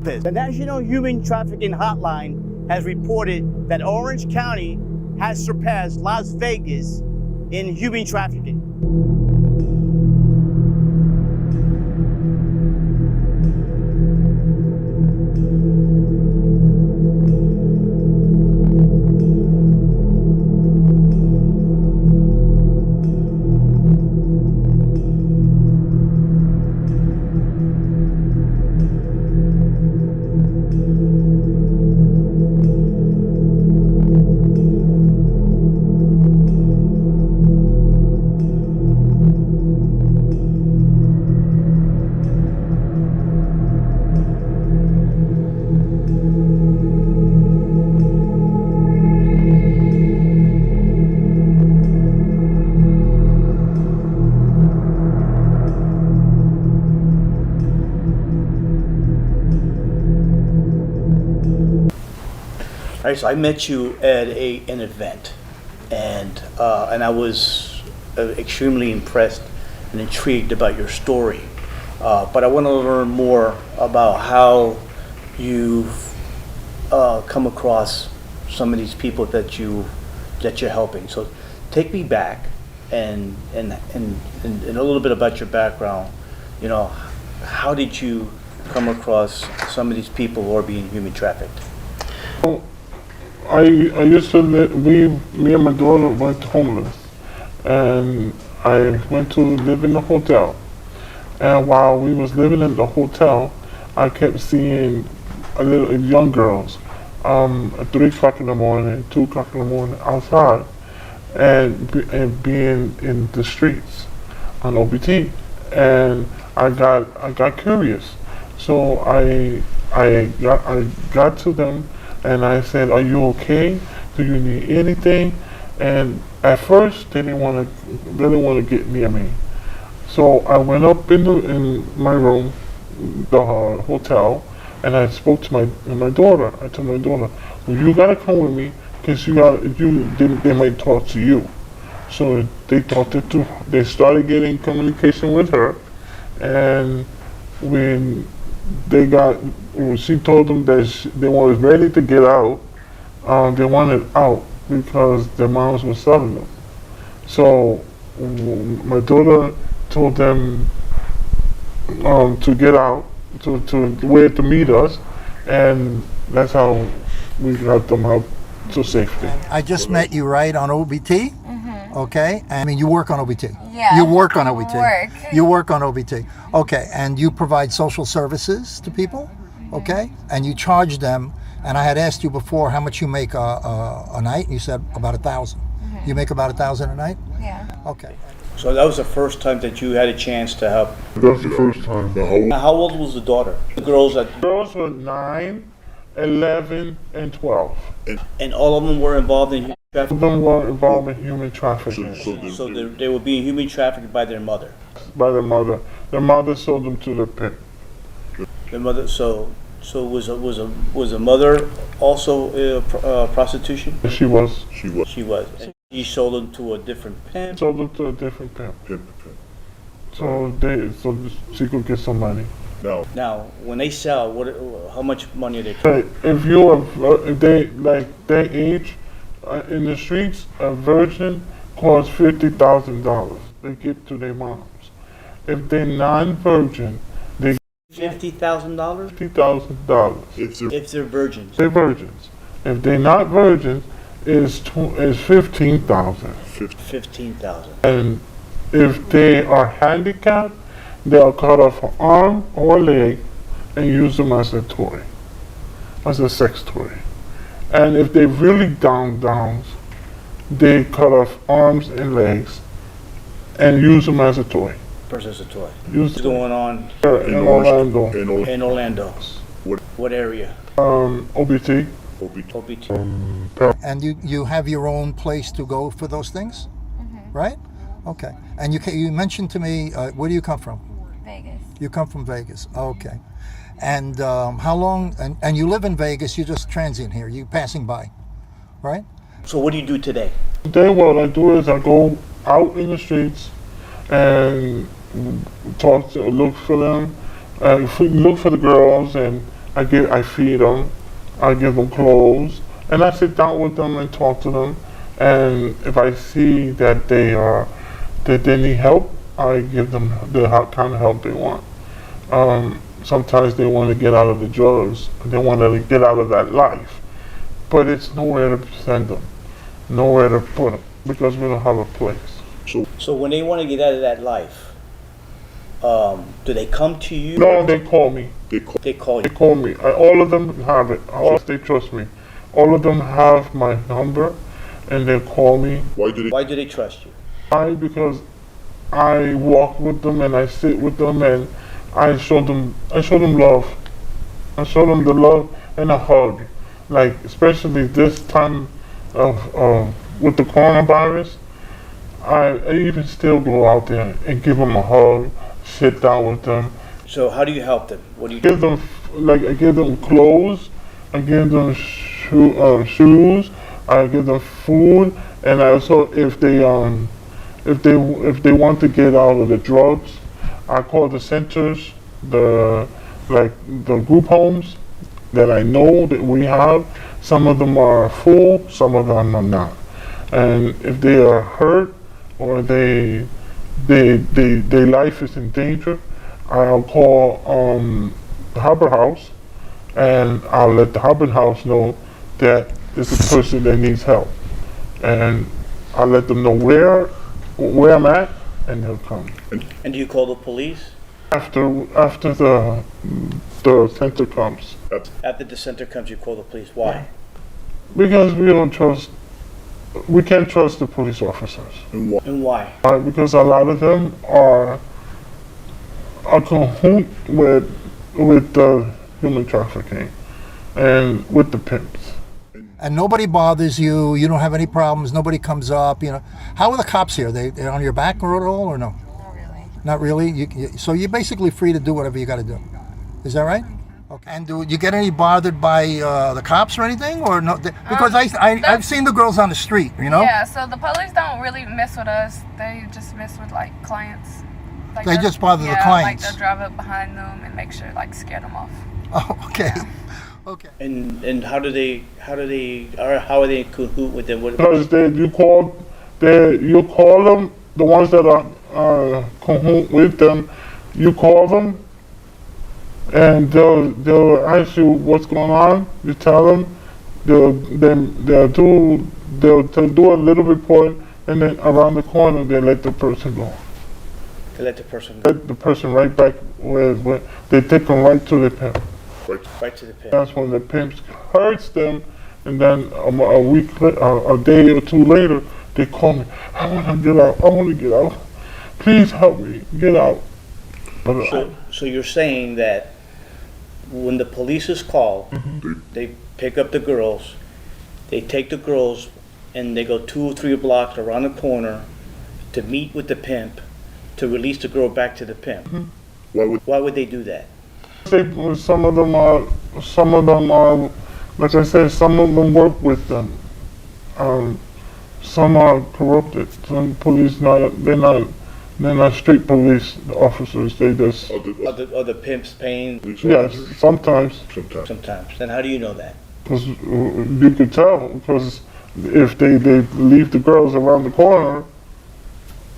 The National Human Trafficking Hotline has reported that Orange County has surpassed Las Vegas in human trafficking. All right, so I met you at an event, and I was extremely impressed and intrigued about your story. But I want to learn more about how you've come across some of these people that you're helping. So take me back and a little bit about your background. You know, how did you come across some of these people who are being human trafficked? I used to me and my daughter went homeless, and I went to live in the hotel. And while we was living in the hotel, I kept seeing young girls at 3 o'clock in the morning, 2 o'clock in the morning outside, and being in the streets on OBT. And I got curious, so I got to them. And I said, "Are you okay? Do you need anything?" And at first, they didn't want to get near me. So I went up in my room, the hotel, and I spoke to my daughter. I told my daughter, "Well, you gotta come with me, because they might talk to you." So they started getting communication with her, and when she told them that they were ready to get out. They wanted out because their moms were selling them. So my daughter told them to get out, to where to meet us, and that's how we got them out to safety. I just met you right on OBT. Okay, I mean, you work on OBT. Yeah. You work on OBT. Work. You work on OBT. Okay, and you provide social services to people. Okay, and you charge them. And I had asked you before how much you make a night. And you said about 1,000. You make about 1,000 a night. Yeah. Okay. So that was the first time that you had a chance to help. That's the first time. How old was the daughter? The girls were 9, 11, and 12. And all of them were involved in human All of trafficking? them were involved in human trafficking. So they were being human trafficked by their mother? By their mother. Their mother sold them to the pit. Their mother, so was a mother also prostitution? She was. She was. And she sold them to a different pimp? Sold them to a different pimp. So she could get some money. Now, when they sell, how much money are they taking? If their age in the streets, a virgin costs $50,000. They give to their moms. If they're non-virgin, they $50,000? $50,000. If they're virgins? They're virgins. If they're not virgins, it's $15,000. $15,000. And if they are handicapped, they'll cut off an arm or a leg and use them as a toy, as a sex toy. And if they're really downs, they cut off arms and legs and use them as a toy. Versus a toy. What's going on in Orlando? In Orlando? What area? OBT. OBT. And you have your own place to go for those things, right? Okay. And you mentioned to me, where do you come from? Vegas. You come from Vegas. Okay. And how long? And you live in Vegas. You're just transient here. You're passing by, right? So what do you do today? Today, what I do is I go out in the streets and look for them, look for the girls, and I feed them, I give them clothes, and I sit down with them and talk to them. And if I see that they need help, I give them the kind of help they want. Sometimes they want to get out of the drugs, they want to get out of that life, but it's nowhere to send them, nowhere to put them, because we don't have a place. So when they want to get out of that life, do they come to you? No, they call me. They call They you. call me. All of them have it. They trust me. All of them have my number, and they call me. Why do they trust you? Why? Because I walk with them and I sit with them and I show them love. I show them the love and a hug. Like especially this time of with the coronavirus, I even still go out there and give them a hug, sit down with them. So how do you help them? What do you do? Give them I give them clothes, I give them shoes, I give them food, and I also if they want to get out of the drugs, I call the centers, the group homes that I know that we have. Some of them are full, some of them are not. And if they are hurt or their life is in danger, I'll call the Harbor House, and I'll let the Harbor House know that it's a person that needs help, and I'll let them know where I'm at, and they'll come. And do you call the police? After the center comes, After the center comes, you call the police. Why? because we can't trust the police officers. And why? Because a lot of them are cahoot with human trafficking and with the pimps. And nobody bothers you. You don't have any problems. Nobody comes up. How are the cops here? They're on your back at all, or no? Not really. Not really. So you're basically free to do whatever you got to do. Is that right? Okay. And do you get any bothered by the cops or anything, or no? Because I've seen the girls on the street. Yeah, so the police don't really mess with us. They just mess with like clients. Like They just bother the clients. Like they'll drive up behind them and make sure like scare them off. Oh, okay. Okay. And how are they in cahoot with them? Because you call them, the ones that are cahoot with them, you call them, and they'll ask you what's going on. You tell them, they'll do a little report, and then around the corner they let the person go. They let the person go. Let the person right back where they take them right to the pimp. Right to the pimp. That's when the pimp hurts them, and then a week, a day or two later, they call me. I want to get out. I want to get out. Please help me get out. But So you're saying that when the police is called, they pick up the girls, they take the girls, and they go 2 or 3 blocks around the corner to meet with the pimp to release the girl back to the pimp. Why would they do that? some of them are, like I said, some of them work with them. Some are corrupted. Some police they're not straight police officers. They just Are the pimps paying? yes, sometimes. Sometimes. Then how do you know that? Because you can tell, because if they leave the girls around the corner,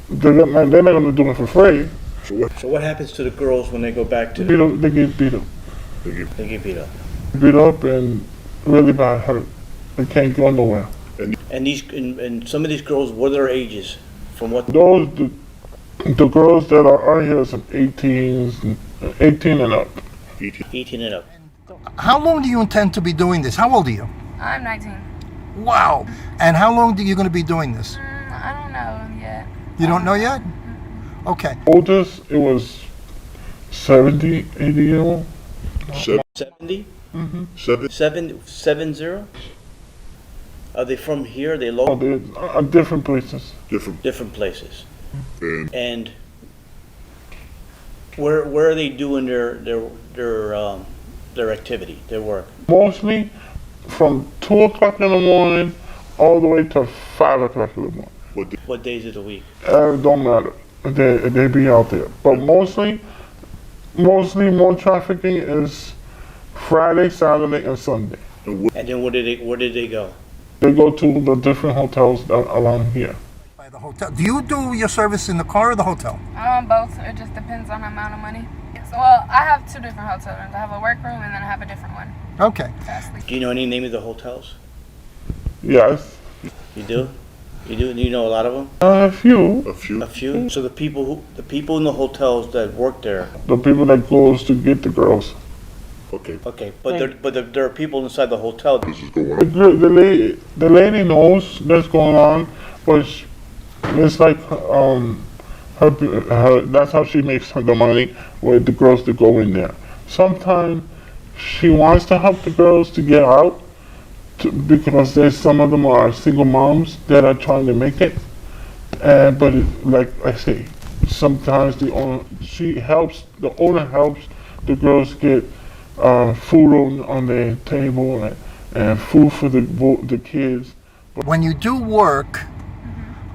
they're not going to do it for free. So what happens to the girls when they go back to They get beat up. they get beat up? Beat up and really bad hurt. They can't go nowhere. And some of these girls, what are their ages? From what? The girls that are here are some 18 and up. 18 and up. How long do you intend to be doing this? How old are you? I'm 19. Wow. And how long are you going to be doing this? I don't know yet. You don't know yet? Okay. Oldest, it was 70, 80 year old. 70? Mm-hmm. 70? Are they from here? Are they Oh, local? they're different places. Different places. And where are they doing their activity, their work? Mostly from 2 o'clock in the morning all the way to 5 o'clock in the morning. What days of the week? It don't matter. They be out there. But mostly more trafficking is Friday, Saturday, and Sunday. And then where did they go? They go to the different hotels around here. By the hotel. Do you do your service in the car or the hotel? Both. It just depends on the amount of money. So, well, I have two different hotel rooms. I have a workroom and then I have a different one. Okay. Do you know any name of the hotels? Yes. You do? You do? Do you know a lot of them? A few. A few? So the people in the hotels that work there. The people that goes to get the girls. Okay, but there are people inside the hotel. The lady knows that's going on, but it's like her that's how she makes the money with the girls that go in there. Sometimes she wants to help the girls to get out because there's some of them are single moms that are trying to make it. But like I say, sometimes the owner helps the girls get food on their table and food for the kids. When you do work,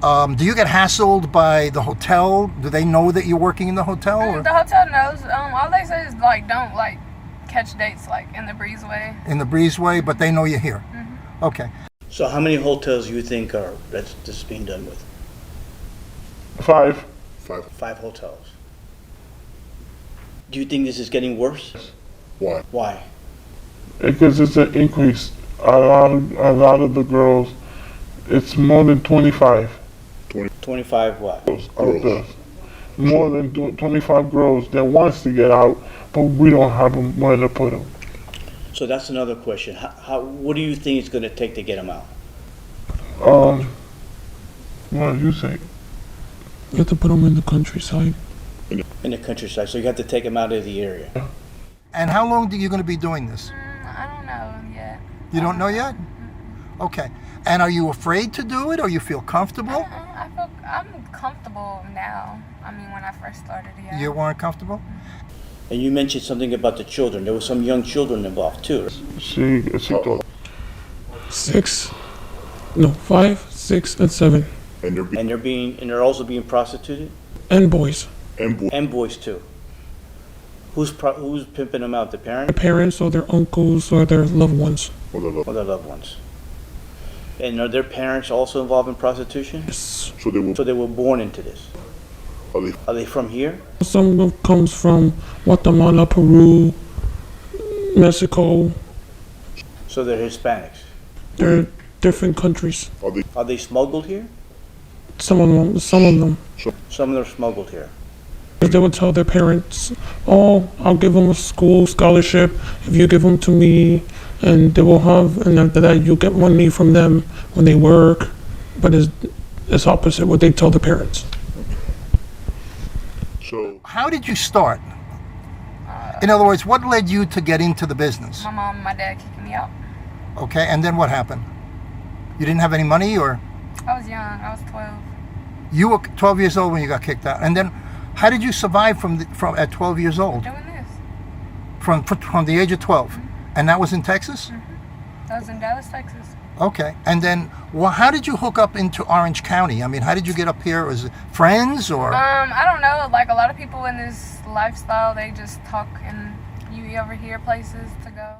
do you get hassled by the hotel? Do they know that you're working in the hotel? Or? The hotel knows. All they say is like don't like catch dates like in the breezeway. In the breezeway, but they know you're here. Okay. So how many hotels do you think that's this being done with? 5. 5 hotels. Do you think this is getting worse? Why? Why? Because it's an increase. A lot of the girls, it's more than 25. 25 what? Out there. More than 25 girls that wants to get out, but we don't have them where to put them. So that's another question. What do you think it's going to take to get them out? What do you say? You have to put them in the countryside. In the countryside, so you have to take them out of the area. And how long are you going to be doing this? I don't know yet. You don't know yet? Okay. And are you afraid to do it, or you feel comfortable? I'm comfortable now. I mean, when I first started, yeah. You weren't comfortable? And you mentioned something about the children. There were some young children involved too. She told 5, 6, and 7. And they're also being prostituted. And boys. And boys too. Who's pimping them out? The Their parents parents or their uncles or their loved ones. or their loved ones? And are their parents also involved in prostitution? Yes. So they were born into this. Are they from here? Some of comes from Guatemala, Peru, Mexico. So they're Hispanics. They're different countries. Are they smuggled here? Some of them. Some of them are smuggled here. They would tell their parents, "Oh, I'll give them a school scholarship if you give them to me, and they will have, and after that, you get money from them when they work." But it's opposite what they tell the parents. So How did you start? In other words, what led you to get into the business? My mom and my dad kicking me out. Okay, and then what happened? You didn't have any money, or I was young. I was 12. you were 12 years old when you got kicked out? And then how did you survive from at 12 years old? Doing this. From the age of 12? And that was in Texas? I was in Dallas, Texas. Okay. And then, well, how did you hook up into Orange County? I mean, how did you get up here? Was it friends or? I don't know. Like a lot of people in this lifestyle, they just talk and you ever hear places to go.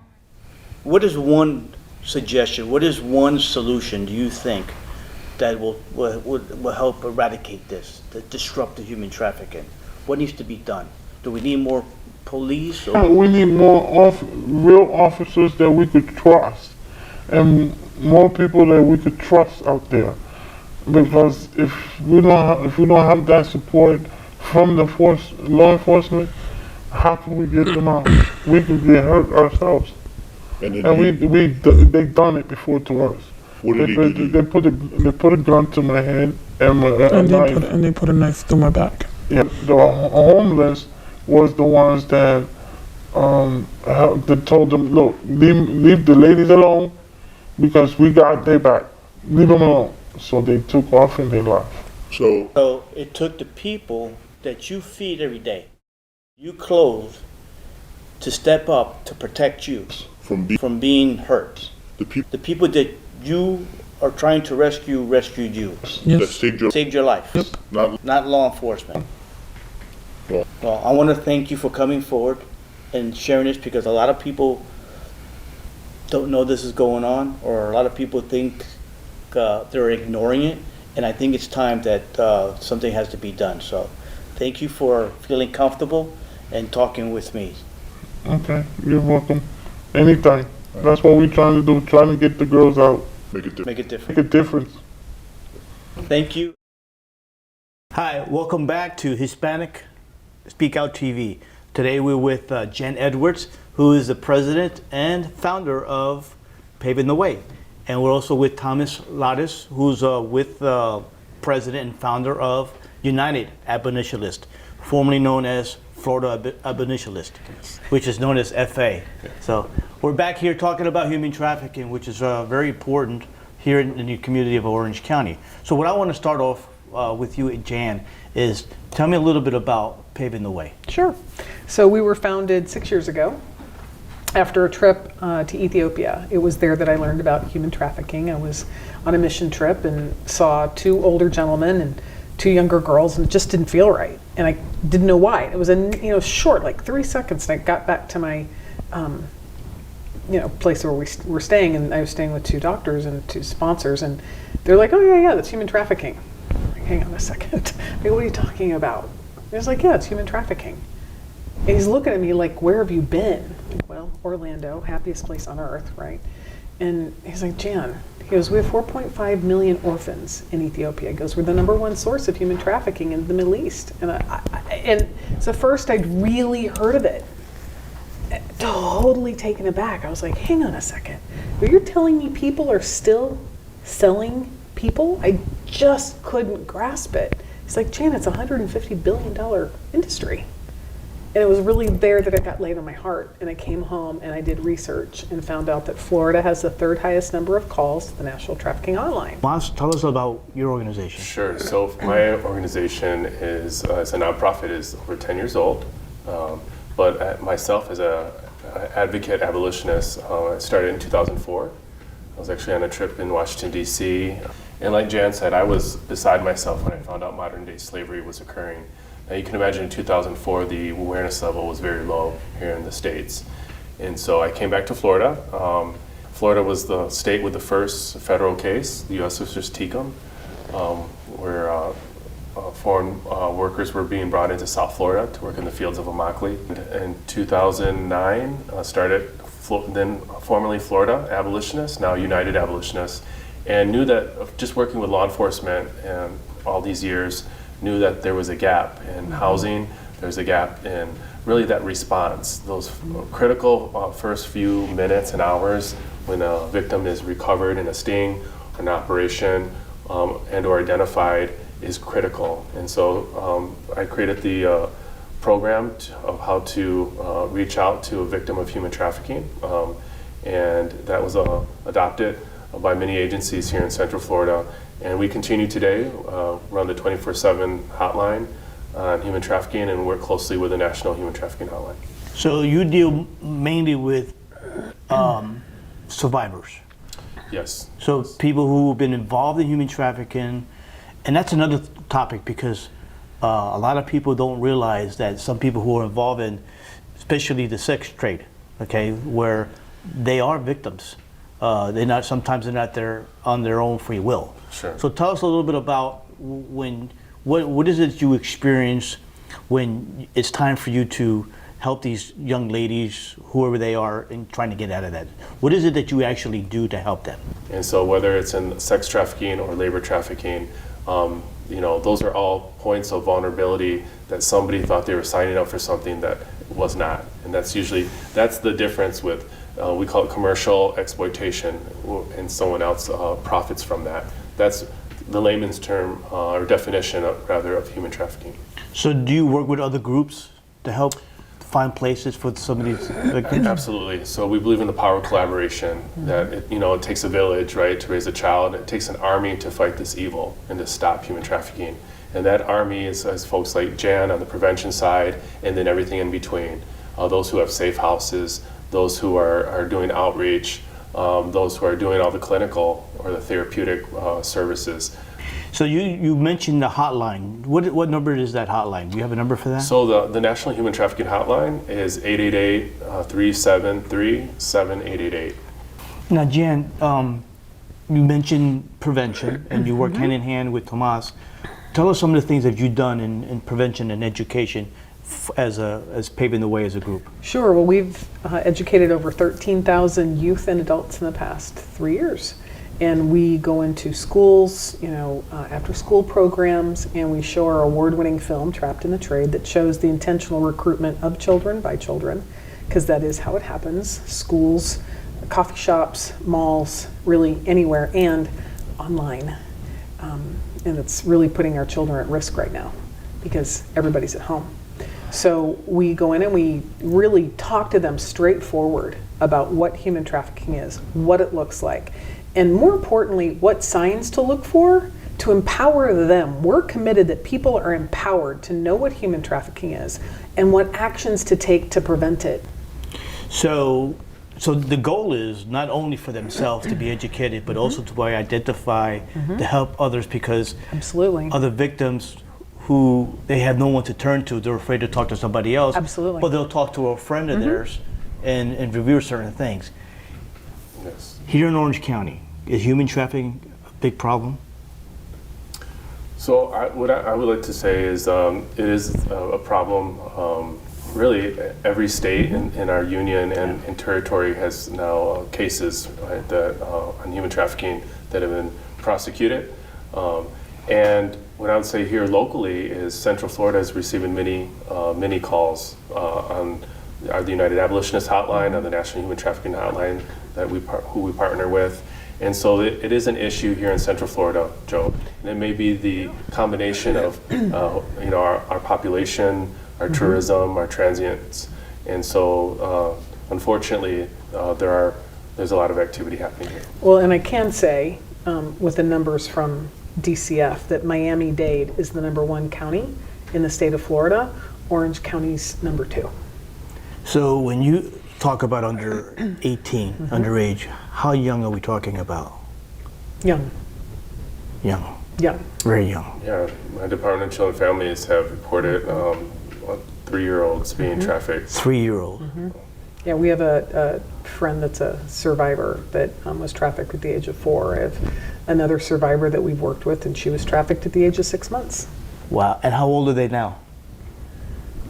What is one suggestion? What is one solution do you think that will help eradicate this, to disrupt the human trafficking? What needs to be done? Do we need more police? Or? We need more real officers that we could trust, and more people that we could trust out there. Because if we don't have that support from the law enforcement, how can we get them out? We could get hurt ourselves. And they've done it before to us. What did they do? They put a gun to my head and a knife. And they put a knife through my back. Yeah, the homeless was the ones that that told them, look, leave the ladies alone because we got their back. Leave them alone. So they took off and they left. So it took the people that you feed every day, you clothe, to step up to protect you from being hurt. The people that you are trying to rescue rescued you. That Saved your life. Yep. Not law enforcement. Well, I want to thank you for coming forward and sharing this, because a lot of people don't know this is going on, or a lot of people think they're ignoring it, and I think it's time that something has to be done. So thank you for feeling comfortable and talking with me. Okay, you're welcome. Anytime. That's what we're trying to do, trying to get the girls out. Make it Make different. a difference. Thank you. Hi, welcome back to Hispanic Speak Out TV. Today we're with Jen Edwards, who is the president and founder of Paving the Way. And we're also with Thomas Lattis, who's with president and founder of United Abolitionist, formerly known as Florida Abolitionist, which is known as FA. So we're back here talking about human trafficking, which is very important here in the community of Orange County. So what I want to start off with you, Jan, is tell me a little bit about Paving the Way. Sure. So we were founded 6 years ago after a trip to Ethiopia. It was there that I learned about human trafficking. I was on a mission trip and saw 2 older gentlemen and 2 younger girls, and it just didn't feel right. And I didn't know why. It was short, like 3 seconds, and I got back to my place where we were staying, and I was staying with 2 doctors and 2 sponsors, and they're like, "Oh yeah, that's human trafficking." I'm like, hang on a second. Like, what are you talking about? And I was like, "Yeah, it's human trafficking." And he's looking at me like, "Where have you been?" Like, well, Orlando, happiest place on earth, right? And he's like, "Jan," he goes, "we have 4.5 million orphans in Ethiopia." He goes, "We're the #1 source of human trafficking in the Middle East." And and so first I'd really heard of it. Totally taken aback. I was like, hang on a second. You're telling me people are still selling people? I just couldn't grasp it. He's like, "Jan, it's a $150 billion industry." And it was really there that it got laid on my heart. And I came home and I did research and found out that Florida has the 3rd highest number of calls to the National Trafficking Hotline. Miles, tell us about your organization. Sure. So my organization is, it's a nonprofit, is over 10 years old. But myself as a advocate abolitionist, I started in 2004. I was actually on a trip in Washington, D.C. And like Jan said, I was beside myself when I found out modern day slavery was occurring. Now you can imagine in 2004, the awareness level was very low here in the States. And so I came back to Florida. Florida was the state with the first federal case, the U.S. vs. Tecum, where foreign workers were being brought into South Florida to work in the fields of Immokalee. In 2009, started then formerly Florida Abolitionists, now United Abolitionists, and knew that just working with law enforcement and all these years, knew that there was a gap in housing, there's a gap in really that response, those critical first few minutes and hours when a victim is recovered in a sting, an operation, and or identified is critical. And so I created the program of how to reach out to a victim of human trafficking. And that was adopted by many agencies here in Central Florida. And we continue today, run the 24/7 hotline on human trafficking and work closely with the National Human Trafficking Hotline. So you deal mainly with survivors. Yes. So people who've been involved in human trafficking, and that's another topic because a lot of people don't realize that some people who are involved in, especially the sex trade, okay, where they are victims. Sometimes they're not there on their own free will. Sure. So tell us a little bit about what is it you experience when it's time for you to help these young ladies, whoever they are, in trying to get out of that? What is it that you actually do to help them? And so whether it's in sex trafficking or labor trafficking, those are all points of vulnerability that somebody thought they were signing up for something that was not. And that's the difference with, we call it commercial exploitation, and someone else profits from that. That's the layman's term, or definition, of human trafficking. So do you work with other groups to help find places for some of these victims? Absolutely. So we believe in the power of collaboration, that it takes a village, right, to raise a child. It takes an army to fight this evil and to stop human trafficking. And that army is folks like Jan on the prevention side, and then everything in between. Those who have safe houses, those who are doing outreach, those who are doing all the clinical or the therapeutic services. So you mentioned the hotline. What number is that hotline? Do you have a number for that? So the National Human Trafficking Hotline is 888-373-7888. Now, Jan, you mentioned prevention, and you work hand in hand with Tomas. Tell us some of the things that you've done in prevention and education as paving the way as a group. Sure. Well, we've educated over 13,000 youth and adults in the past 3 years. And we go into schools, after school programs, and we show our award-winning film, Trapped in the Trade, that shows the intentional recruitment of children by children, because that is how it happens. Schools, coffee shops, malls, really anywhere, and online. And it's really putting our children at risk right now because everybody's at home. So we go in and we really talk to them straightforward about what human trafficking is, what it looks like, and more importantly, what signs to look for to empower them. We're committed that people are empowered to know what human trafficking is and what actions to take to prevent it. So the goal is not only for themselves to be educated, but also to identify, to help others, because Absolutely. other victims who they have no one to turn to, they're afraid to talk to somebody else. Absolutely. But they'll talk to a friend of theirs and review certain things. Yes. Here in Orange County, is human trafficking a big problem? So what I would like to say is it is a problem. Really, every state in our union and territory has now cases, right, that on human trafficking that have been prosecuted. And what I would say here locally is Central Florida is receiving many calls on the United Abolitionist Hotline, on the National Human Trafficking Hotline that who we partner with. And so it is an issue here in Central Florida, Joe. And it may be the combination of our population, our tourism, our transients, and so unfortunately there's a lot of activity happening here. Well, and I can say with the numbers from DCF that Miami-Dade is the #1 county in the state of Florida. Orange County's #2. So when you talk about under 18, underage, how young are we talking about? Young. Young, Young. very young. Yeah, my Department of Children and Families have reported 3-year-olds being trafficked. 3-year-old. Yeah, we have a friend that's a survivor that was trafficked at the age of 4. I have another survivor that we've worked with, and she was trafficked at the age of 6 months. Wow, and how old are they now?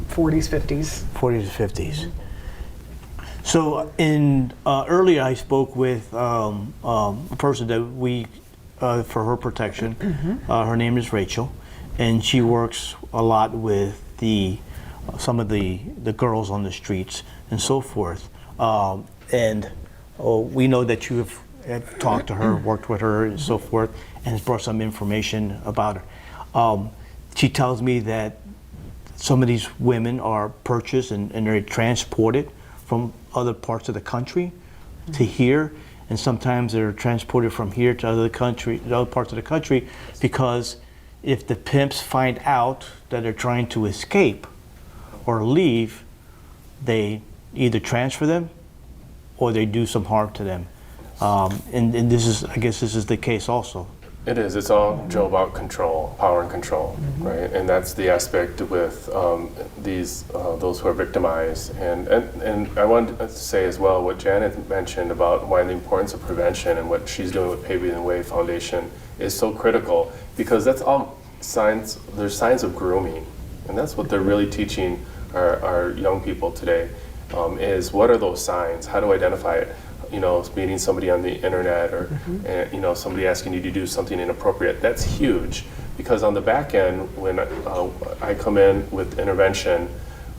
40s, 50s. 40s to 50s. So earlier I spoke with a person that we, for her protection, her name is Rachel, and she works a lot with some of the girls on the streets and so forth. We know that you have talked to her, worked with her and so forth, and has brought some information about her. She tells me that some of these women are purchased and they're transported from other parts of the country to here, and sometimes they're transported from here to other parts of the country, because if the pimps find out that they're trying to escape or leave, they either transfer them or they do some harm to them. And this is, I guess this is the case also. It is. It's all, Joe, about control, power and control, right? And that's the aspect with those who are victimized. And I wanted to say as well what Janet mentioned about why the importance of prevention and what she's doing with Paving the Way Foundation is so critical, because that's all signs. There's signs of grooming, and that's what they're really teaching our young people today. Is what are those signs? How to identify it? Meeting somebody on the internet, or somebody asking you to do something inappropriate. That's huge, because on the back end, when I come in with intervention,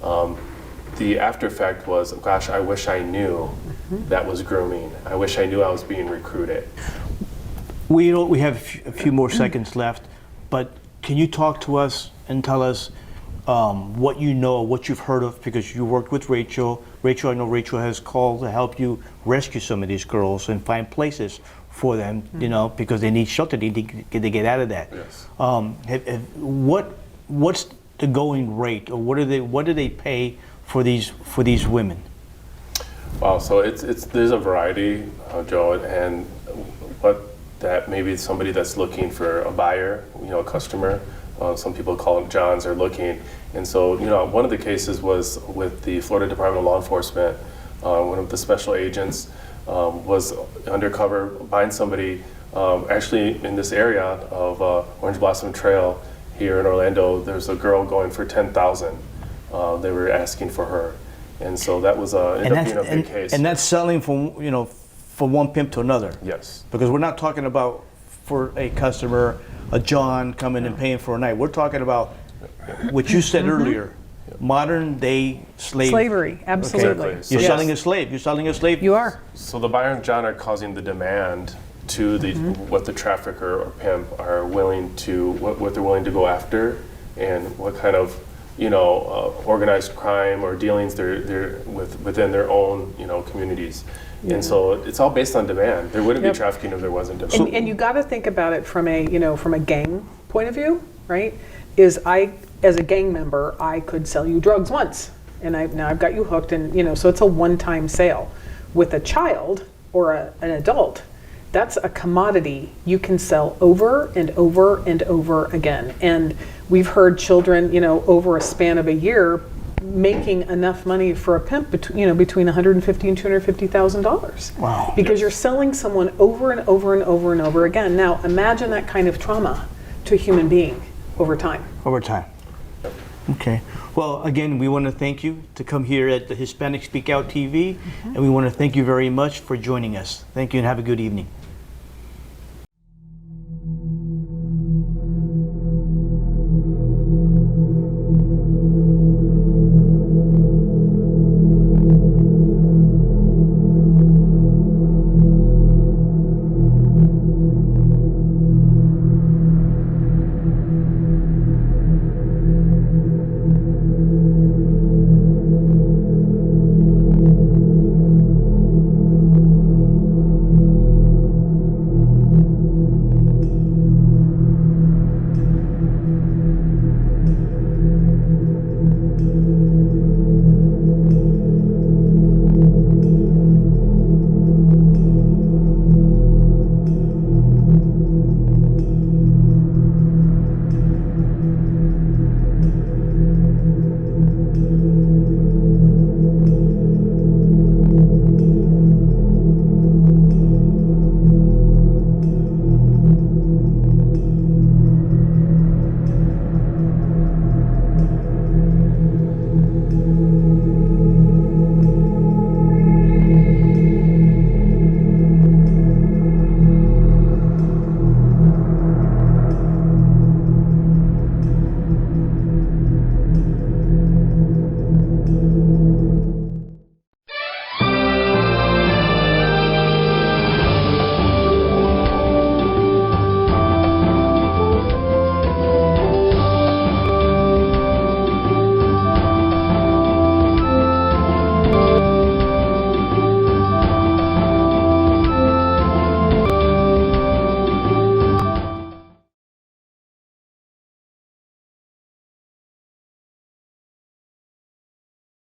the after effect was, gosh, I wish I knew that was grooming. I wish I knew I was being recruited. We have a few more seconds left, but can you talk to us and tell us what you know, what you've heard of, because you worked with Rachel. Rachel, I know Rachel has called to help you rescue some of these girls and find places for them, because they need shelter, they need to get out of that. Yes. What's the going rate, or what do they pay for these women? Wow, so there's a variety, Joe, and what that maybe somebody that's looking for a buyer, a customer. Some people call them Johns, are looking. And so, one of the cases was with the Florida Department of Law Enforcement. One of the special agents was undercover behind somebody. Actually, in this area of Orange Blossom Trail here in Orlando, there's a girl going for $10,000. They were asking for her, and so that was ended up being a big case. And that's selling from from one pimp to another. Yes. Because we're not talking about for a customer, a John coming and paying for a night. We're talking about what you said earlier, modern day Slavery, absolutely. Exactly. You're Yes. selling a slave. You're selling a slave. You are. So the buyer and John are causing the demand to the what the trafficker or pimp are willing to what they're willing to go after, and what kind of organized crime or dealings they're within their own communities. And so it's all based on demand. There wouldn't be trafficking if there wasn't demand. And you got to think about it from a gang point of view, right? As a gang member, I could sell you drugs once, and now I've got you hooked, and so it's a one-time sale. With a child or an adult, that's a commodity you can sell over and over and over again. And we've heard children, over a span of a year, making enough money for a pimp between $150,000 and $250,000. Wow. Because you're selling someone over and over and over and over again. Now imagine that kind of trauma to a human being over time. Over time. Okay. Well, again, we want to thank you to come here at the Hispanic Speak Out TV, and we want to thank you very much for joining us. Thank you and have a good evening.